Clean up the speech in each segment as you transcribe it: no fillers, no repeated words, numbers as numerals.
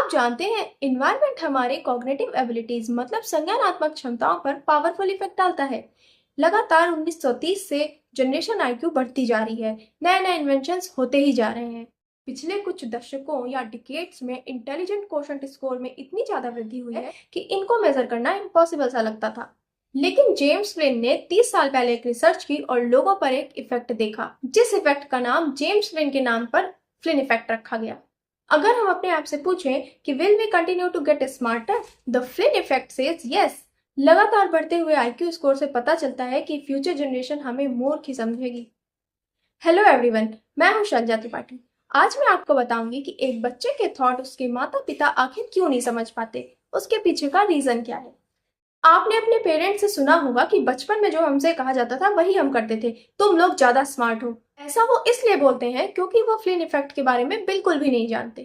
आप जानते हैं इन्वायरमेंट हमारे कॉग्निटिव एबिलिटीज मतलब संज्ञानात्मक क्षमताओं पर पावरफुल इफेक्ट डालता है। लगातार 1930 से जनरेशन आईक्यू बढ़ती जा रही है, नए नए इन्वेंशंस होते ही जा रहे हैं। पिछले कुछ दशकों या डिकेड्स में इंटेलिजेंट क्वोशंट स्कोर में इतनी ज्यादा वृद्धि हुई है कि इनको मेजर करना इम्पॉसिबल सा लगता था। लेकिन जेम्स फ्लिन ने 30 साल पहले एक रिसर्च की और लोगों पर एक इफेक्ट देखा, जिस इफेक्ट का नाम जेम्स फ्लिन के नाम पर फ्लिन इफेक्ट रखा गया। अगर हम अपने आप से पूछें कि will we continue to get smarter, the Flynn effect says yes. लगातार बढ़ते हुए आईक्यू स्कोर से पता चलता है कि फ्यूचर जनरेशन हमें मूर्ख ही समझेगी। हेलो एवरीवन, मैं हूं श्रद्धा त्रिपाठी। आज मैं आपको बताऊंगी कि एक बच्चे के थॉट उसके माता पिता आखिर क्यों नहीं समझ पाते, उसके पीछे का रीजन क्या है। आपने अपने पेरेंट्स से सुना होगा कि बचपन में जो हमसे कहा जाता था वही हम करते थे, तुम लोग ज्यादा स्मार्ट हो। ऐसा वो इसलिए बोलते हैं क्योंकि वो फ्लिन इफेक्ट के बारे में बिल्कुल भी नहीं जानते।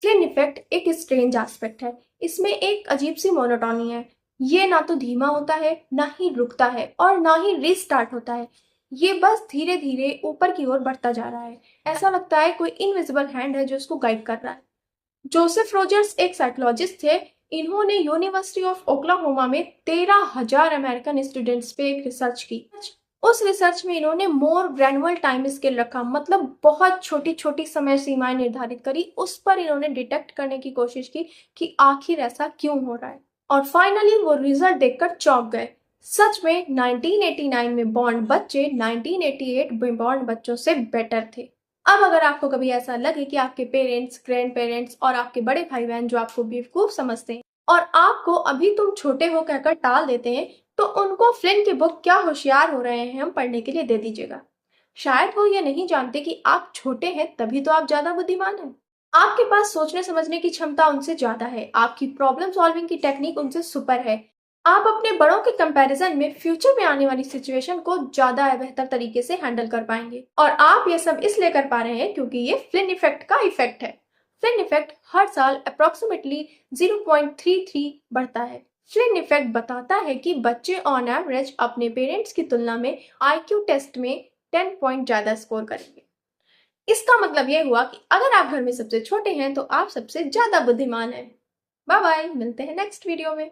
फ्लिन इफेक्ट एक स्ट्रेंज एस्पेक्ट है। इसमें एक अजीब सी मोनोटोनी है। ये ना तो धीमा होता है, ना ही रुकता है और ना ही रीस्टार्ट होता है। ये बस धीरे धीरे ऊपर की ओर बढ़ता जा रहा है। ऐसा लगता है कोई इनविजिबल हैंड है जो इसको गाइड कर रहा है। जोसेफ रोजर्स एक साइकोलॉजिस्ट थे। इन्होंने यूनिवर्सिटी ऑफ ओक्लाहोमा में 13,000 अमेरिकन स्टूडेंट्स पे एक रिसर्च की। उस रिसर्च में इन्होंने मोर ग्रैनुअल टाइम स्केल रखा, मतलब बहुत छोटी छोटी समय सीमाएं निर्धारित करी। उस पर इन्होंने डिटेक्ट करने की कोशिश की कि आखिर ऐसा क्यों हो रहा है। और फाइनली वो रिजल्ट देखकर चौंक गए। सच में 1989 में बॉर्न बच्चे 1988 में बॉर्न बच्चों से बेटर थे। अब अगर आपको कभी ऐसा लगे कि आपके पेरेंट्स, ग्रैंड पेरेंट्स और आपके बड़े भाई बहन जो आपको बेवकूफ समझते हैं और आपको अभी तुम छोटे हो कहकर टाल देते हैं, तो उनको फ्लिन की बुक क्या होशियार हो रहे हैं हम पढ़ने के लिए दे दीजिएगा। शायद वो ये नहीं जानते कि आप छोटे हैं तभी तो आप ज्यादा बुद्धिमान हैं। आपके पास सोचने समझने की क्षमता उनसे ज्यादा है, आपकी प्रॉब्लम सॉल्विंग की टेक्निक उनसे सुपर है। आप अपने बड़ों के कंपैरिजन में फ्यूचर में आने वाली सिचुएशन को ज्यादा बेहतर तरीके से हैंडल कर पाएंगे। और आप ये सब इसलिए कर पा रहे हैं क्योंकि ये फ्लिन इफेक्ट का इफेक्ट है। फ्लिन इफेक्ट हर साल अप्रोक्सीमेटली 0.33 बढ़ता है। फ्लिन इफेक्ट बताता है कि बच्चे ऑन एवरेज अपने पेरेंट्स की तुलना में आईक्यू टेस्ट में 10 पॉइंट ज्यादा स्कोर करेंगे। इसका मतलब ये हुआ कि अगर आप घर में सबसे छोटे हैं तो आप सबसे ज्यादा बुद्धिमान हैं। बाय बाय, मिलते हैं नेक्स्ट वीडियो में।